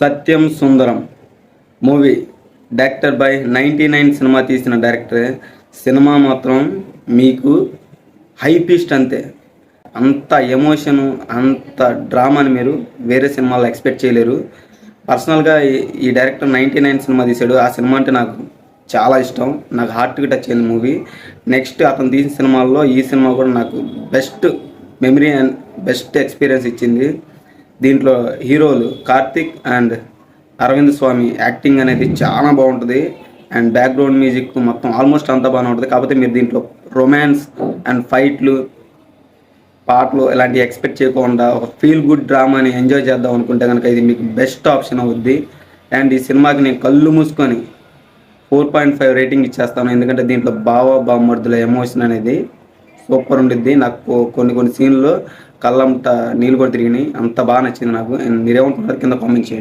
Satyam Sundaram movie director by 99 cinema తీసిన director. Cinema మాత్రం మీకు హైపిస్ట్ అంతే. అంత ఎమోషను, అంత డ్రామాని మీరు వేరే సినిమాలో ఎక్స్పెక్ట్ చేయలేరు. పర్సనల్గా ఈ డైరెక్టర్ 99 సినిమా తీశాడు. ఆ సినిమా అంటే నాకు చాలా ఇష్టం. నాకు హార్ట్కి టచ్ అయింది మూవీ. నెక్స్ట్ అతను తీసిన సినిమాల్లో ఈ సినిమా కూడా నాకు best memory and best experience ఇచ్చింది. దీంట్లో హీరోలు కార్తిక్ అండ్ అరవింద్ స్వామి యాక్టింగ్ అనేది చాలా బాగుంటుంది. అండ్ బ్యాక్గ్రౌండ్ మ్యూజిక్ మొత్తం ఆల్మోస్ట్ అంతా బాగానే ఉంటుంది. కాకపోతే మీరు దీంట్లో రొమాన్స్ అండ్ ఫైట్లు, పాటలు ఇలాంటివి ఎక్స్పెక్ట్ చేయకుండా ఒక ఫీల్ గుడ్ డ్రామాని ఎంజాయ్ చేద్దాం అనుకుంటే కనుక ఇది మీకు బెస్ట్ ఆప్షన్ అవుద్ది. అండ్ ఈ సినిమాకి నేను కళ్ళు మూసుకొని 4.5 రేటింగ్ ఇచ్చేస్తాను. ఎందుకంటే దీంట్లో బావమర్దుల ఎమోషన్ అనేది సూపర్ ఉండిద్ది. నాకు కొన్ని సీన్లో కళ్ళంట నీళ్ళు కూడా తిరిగినాయి. అంత బాగా నచ్చింది నాకు. మీరేమంటున్నారు కింద కామెంట్ చేయండి.